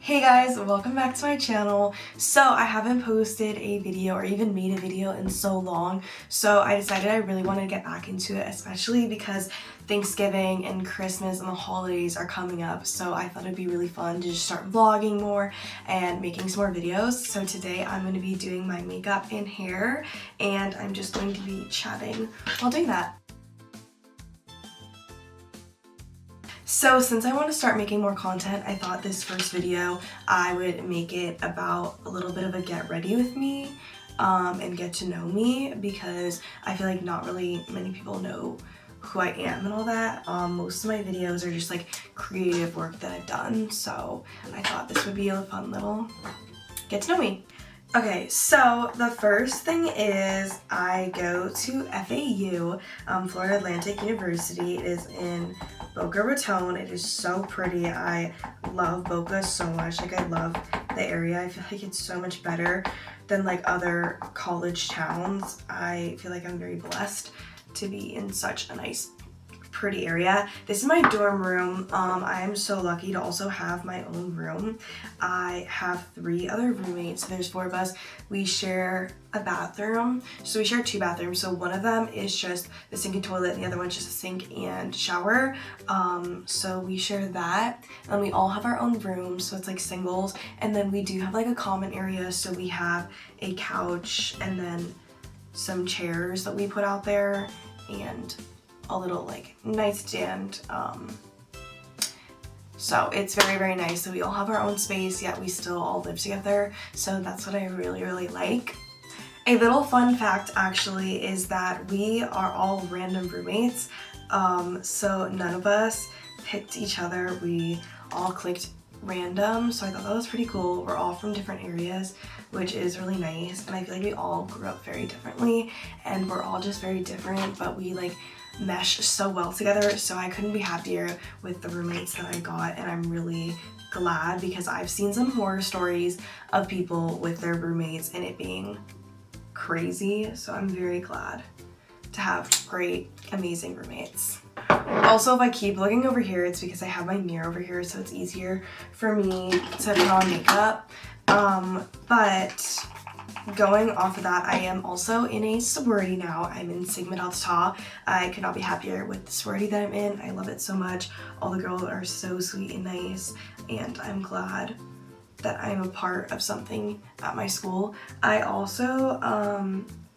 Hey guys, welcome back to my channel. So I haven't posted a video or even made a video in so long, so I decided I really wanted to get back into it, especially because Thanksgiving and Christmas and the holidays are coming up, so I thought it'd be really fun to just start vlogging more and making some more videos. So today I'm going to be doing my makeup and hair, and I'm just going to be chatting while doing that. So since I want to start making more content, I thought this first video I would make it about a little bit of a get ready with me and get to know me, because I feel like not really many people know who I am and all that. Most of my videos are just like creative work that I've done, so I thought this would be a fun little get to know me. Okay, so the first thing is I go to FAU, Florida Atlantic University. It is in Boca Raton. It is so pretty. I love Boca so much. Like, I love the area. I feel like it's so much better than like other college towns. I feel like I'm very blessed to be in such a nice, pretty area. This is my dorm room. I am so lucky to also have my own room. I have 3 other roommates, so there's 4 of us. We share a bathroom, so we share 2 bathrooms. So one of them is just the sink and toilet, and the other one's just a sink and shower. So we share that, and we all have our own rooms, so it's like singles. And then we do have like a common area, so we have a couch and then some chairs that we put out there and a little like nightstand. So it's very, very nice. So we all have our own space, yet we still all live together. So that's what I really, really like. A little fun fact actually is that we are all random roommates. So none of us picked each other. We all clicked random. So I thought that was pretty cool. We're all from different areas, which is really nice. And I feel like we all grew up very differently, and we're all just very different, but we like mesh so well together. So I couldn't be happier with the roommates that I got, and I'm really glad because I've seen some horror stories of people with their roommates and it being crazy. So I'm very glad to have great, amazing roommates. Also, if I keep looking over here, it's because I have my mirror over here, so it's easier for me to put on makeup. But going off of that, I am also in a sorority now. I'm in Sigma Delta Tau. I could not be happier with the sorority that I'm in. I love it so much. All the girls are so sweet and nice, and I'm glad that I'm a part of something at my school. I also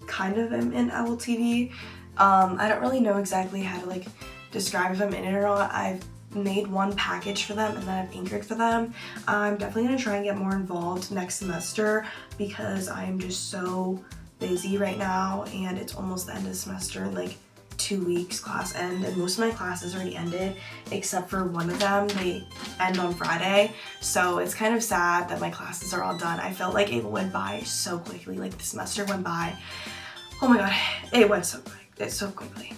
kind of am in LLTV. I don't really know exactly how to like describe if I'm in it or not. I've made one package for them and then I've anchored for them. I'm definitely going to try and get more involved next semester because I'm just so busy right now, and it's almost the end of the semester in like 2 weeks, class end, and most of my classes already ended except for one of them. They end on Friday, so it's kind of sad that my classes are all done. I felt like it went by so quickly. Like, the semester went by, oh my god, it went so quick. It's so quickly.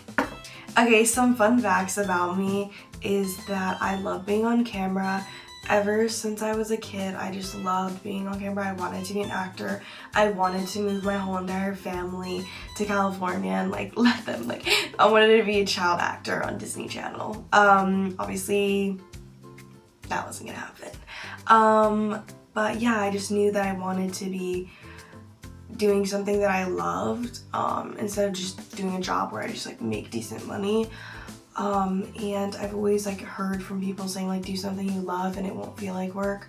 Okay, some fun facts about me is that I love being on camera. Ever since I was a kid, I just loved being on camera. I wanted to be an actor. I wanted to move my whole entire family to California and like let them like, I wanted to be a child actor on Disney Channel. Obviously that wasn't gonna happen. But yeah, I just knew that I wanted to be doing something that I loved, instead of just doing a job where I just like make decent money. And I've always like heard from people saying like, do something you love and it won't feel like work.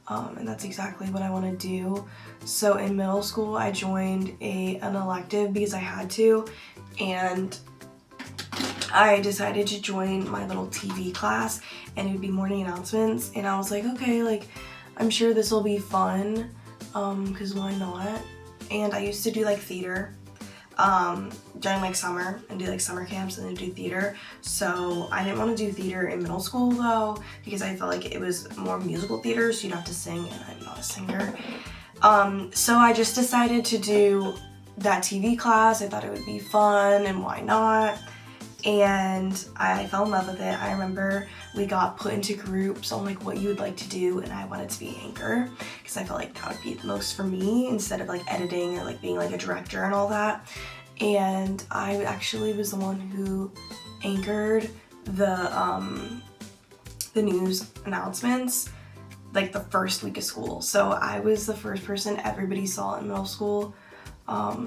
And that's exactly what I want to do. So in middle school, I joined an elective because I had to, and I decided to join my little TV class, and it would be morning announcements, and I was like, okay, like I'm sure this will be fun, because why not? And I used to do like theater during like summer, and do like summer camps and then do theater. So I didn't want to do theater in middle school though, because I felt like it was more musical theater, so you'd have to sing, and I'm not a singer. So I just decided to do that TV class. I thought it would be fun, and why not? And I fell in love with it. I remember we got put into groups on like what you would like to do, and I wanted to be anchor because I felt like that would be the most for me, instead of like editing or like being like a director and all that. And I actually was the one who anchored the news announcements, like the first week of school. So I was the first person everybody saw in middle school.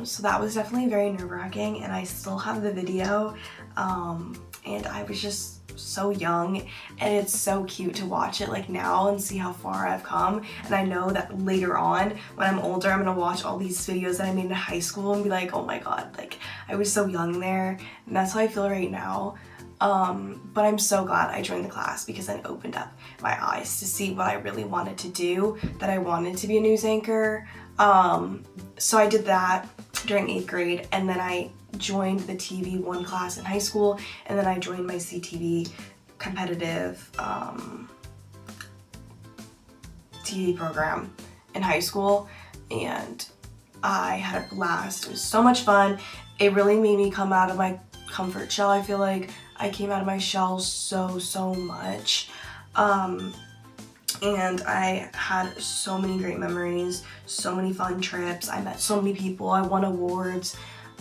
So that was definitely very nerve-wracking, and I still have the video. And I was just so young, and it's so cute to watch it like now and see how far I've come. And I know that later on when I'm older, I'm gonna watch all these videos that I made in high school and be like, oh my god, like I was so young there. And that's how I feel right now. But I'm so glad I joined the class, because it opened up my eyes to see what I really wanted to do, that I wanted to be a news anchor. So I did that during 8th grade, and then I joined the TV1 class in high school, and then I joined my CTV competitive TV program in high school, and I had a blast. It was so much fun. It really made me come out of my comfort shell. I feel like I came out of my shell so much. And I had so many great memories, so many fun trips. I met so many people, I won awards,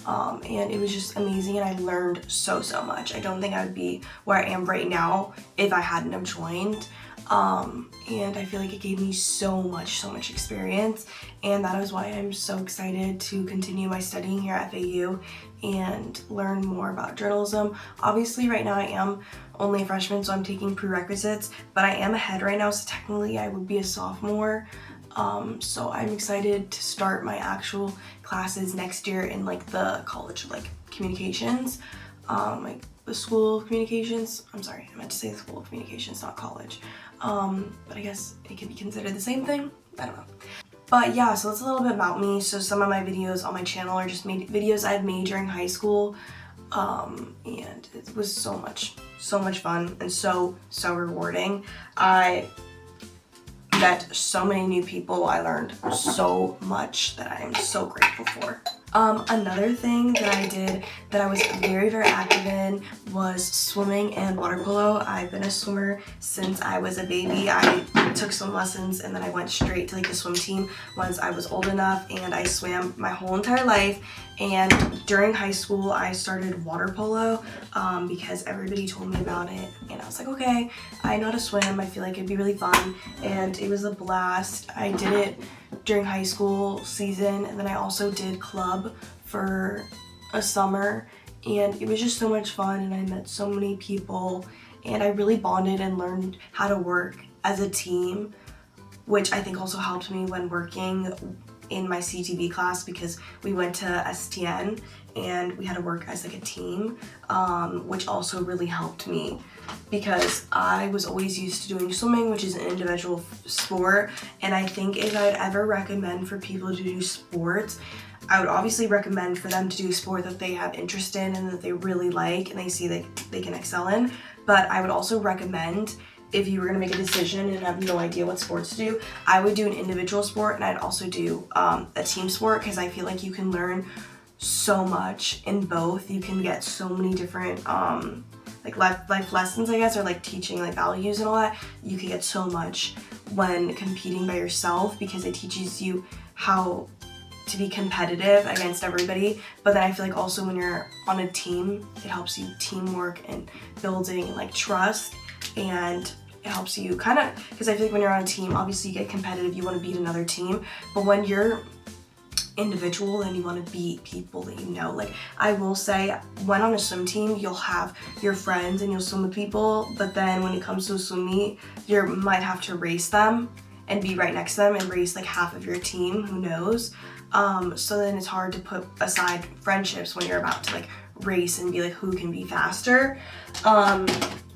and it was just amazing, and I learned so much. I don't think I would be where I am right now if I hadn't have joined. And I feel like it gave me so much experience, and that is why I'm so excited to continue my studying here at FAU and learn more about journalism. Obviously right now I am only a freshman, so I'm taking prerequisites, but I am ahead right now, so technically I would be a sophomore. So I'm excited to start my actual classes next year in like the College of like Communications, like the School of Communications. I'm sorry, I meant to say the School of Communications, not college. But I guess it could be considered the same thing. I don't know. But yeah, so that's a little bit about me. So some of my videos on my channel are just videos I've made during high school. And it was so much fun and so rewarding. I met so many new people. I learned so much that I am so grateful for. Another thing that I did that I was very active in was swimming and water polo. I've been a swimmer since I was a baby. I took swim lessons, and then I went straight to like the swim team once I was old enough, and I swam my whole entire life. And during high school I started water polo because everybody told me about it, and I was like, okay, I know how to swim, I feel like it'd be really fun, and it was a blast. I did it during high school season, and then I also did club for a summer, and it was just so much fun, and I met so many people, and I really bonded and learned how to work as a team, which I think also helped me when working in my CTV class, because we went to STN and we had to work as like a team, which also really helped me, because I was always used to doing swimming, which is an individual sport. And I think if I'd ever recommend for people to do sports, I would obviously recommend for them to do a sport that they have interest in and that they really like and they see that they can excel in. But I would also recommend, if you were gonna make a decision and have no idea what sports to do, I would do an individual sport, and I'd also do a team sport, because I feel like you can learn so much in both. You can get so many different like life lessons, I guess, or like teaching like values and all that. You can get so much when competing by yourself, because it teaches you how to be competitive against everybody. But then I feel like also when you're on a team, it helps you teamwork and building like trust, and it helps you kind of, because I feel like when you're on a team, obviously you get competitive, you want to beat another team, but when you're individual and you want to beat people that you know. Like, I will say, when on a swim team, you'll have your friends and you'll swim with people, but then when it comes to a swim meet, you might have to race them and be right next to them and race like half of your team, who knows. So then it's hard to put aside friendships when you're about to like race and be like, who can be faster.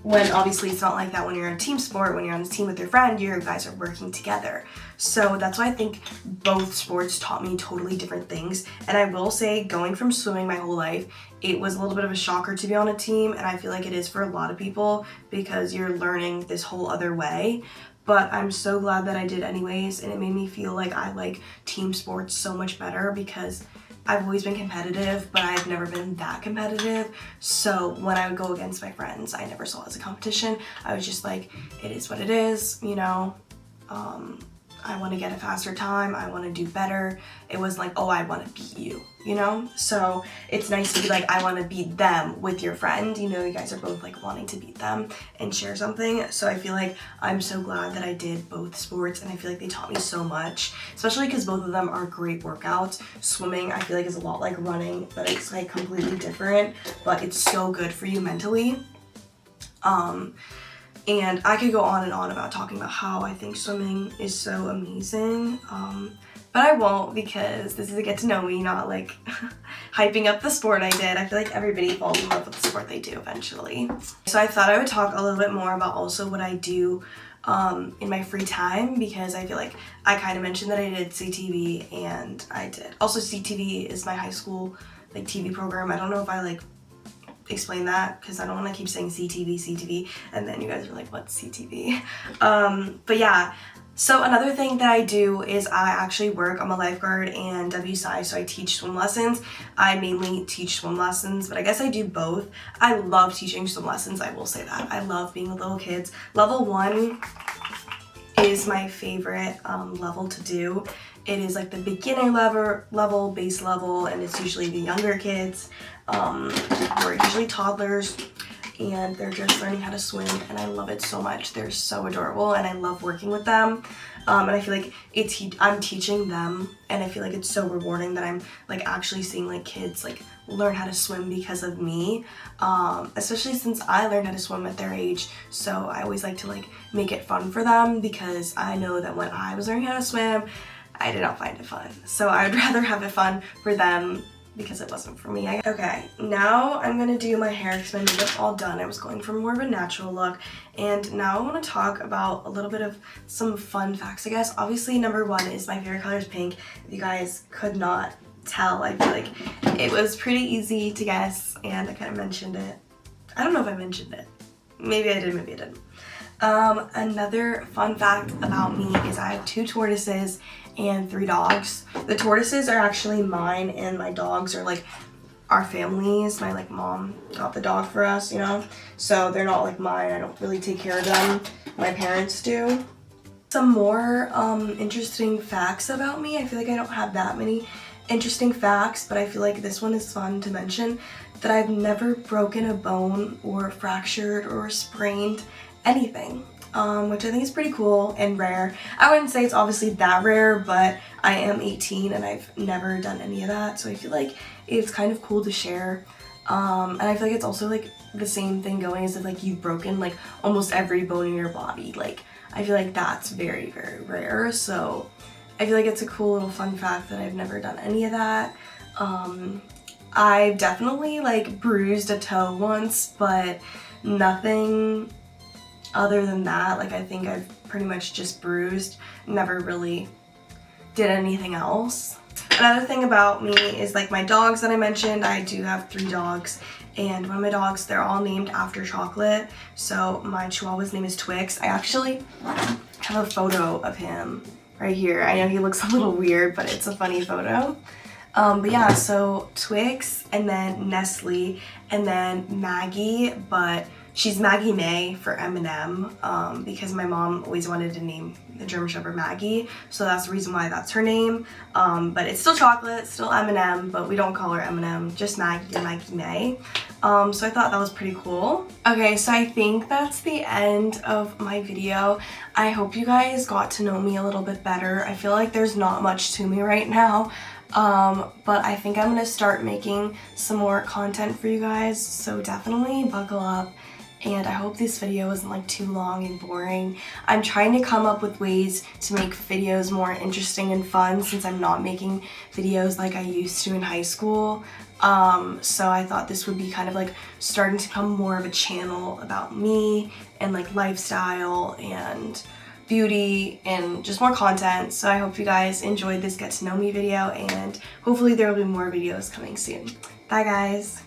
When obviously it's not like that when you're in a team sport. When you're on a team with your friend, you guys are working together. So that's why I think both sports taught me totally different things. And I will say, going from swimming my whole life, it was a little bit of a shocker to be on a team, and I feel like it is for a lot of people, because you're learning this whole other way. But I'm so glad that I did anyways, and it made me feel like I like team sports so much better, because I've always been competitive, but I've never been that competitive. So when I would go against my friends, I never saw it as a competition. I was just like, it is what it is, you know. I want to get a faster time, I want to do better. It wasn't like, oh, I want to beat you, you know? So it's nice to be like, I want to beat them with your friend. You know, you guys are both like wanting to beat them and share something. So I feel like I'm so glad that I did both sports, and I feel like they taught me so much, especially because both of them are great workouts. Swimming, I feel like, is a lot like running, but it's like completely different, but it's so good for you mentally. And I could go on and on about talking about how I think swimming is so amazing, but I won't, because this is a get to know me, not like hyping up the sport I did. I feel like everybody falls in love with the sport they do eventually. So I thought I would talk a little bit more about also what I do in my free time, because I feel like I kind of mentioned that I did CTV, and I did. Also, CTV is my high school like TV program. I don't know if I like explain that, because I don't want to keep saying CTV, and then you guys are like, what's CTV? But yeah, so another thing that I do is I actually work. I'm a lifeguard and WSI, so I teach swim lessons. I mainly teach swim lessons, but I guess I do both. I love teaching swim lessons, I will say that. I love being with little kids. Level 1 is my favorite level to do. It is like the beginner level, base level, and it's usually the younger kids, who are usually toddlers, and they're just learning how to swim, and I love it so much. They're so adorable, and I love working with them. And I feel like I'm teaching them, and I feel like it's so rewarding that I'm like actually seeing like kids like learn how to swim because of me, especially since I learned how to swim at their age. So I always like to like make it fun for them, because I know that when I was learning how to swim, I did not find it fun. So I would rather have it fun for them, because it wasn't for me. Okay, now I'm gonna do my hair because my makeup's all done. I was going for more of a natural look, and now I want to talk about a little bit of some fun facts, I guess. Obviously, number 1 is my favorite color is pink. If you guys could not tell, I feel like it was pretty easy to guess, and I kind of mentioned it. I don't know if I mentioned it. Maybe I did, maybe I didn't. Another fun fact about me is I have 2 tortoises and 3 dogs. The tortoises are actually mine, and my dogs are like our family's. My like mom got the dog for us, you know? So they're not like mine. I don't really take care of them. My parents do. Some more interesting facts about me. I feel like I don't have that many interesting facts, but I feel like this one is fun to mention, that I've never broken a bone or fractured or sprained anything, which I think is pretty cool and rare. I wouldn't say it's obviously that rare, but I am 18 and I've never done any of that, so I feel like it's kind of cool to share. And I feel like it's also like the same thing going as if like you've broken like almost every bone in your body. Like I feel like that's very, very rare, so I feel like it's a cool little fun fact that I've never done any of that. I've definitely like bruised a toe once, but nothing other than that. Like I think I've pretty much just bruised, never really did anything else. Another thing about me is like my dogs that I mentioned. I do have 3 dogs, and one of my dogs, they're all named after chocolate. So my Chihuahua's name is Twix. I actually have a photo of him right here. I know he looks a little weird, but it's a funny photo. But yeah, so Twix, and then Nestle, and then Maggie, but she's Maggie May for M&M, because my mom always wanted to name the German Shepherd Maggie, so that's the reason why that's her name. But it's still chocolate, still M&M, but we don't call her M&M, just Maggie or Maggie May. So I thought that was pretty cool. Okay, so I think that's the end of my video. I hope you guys got to know me a little bit better. I feel like there's not much to me right now. But I think I'm gonna start making some more content for you guys, so definitely buckle up. And I hope this video isn't like too long and boring. I'm trying to come up with ways to make videos more interesting and fun, since I'm not making videos like I used to in high school. So I thought this would be kind of like starting to become more of a channel about me and like lifestyle and beauty and just more content. So I hope you guys enjoyed this get to know me video, and hopefully there will be more videos coming soon. Bye guys!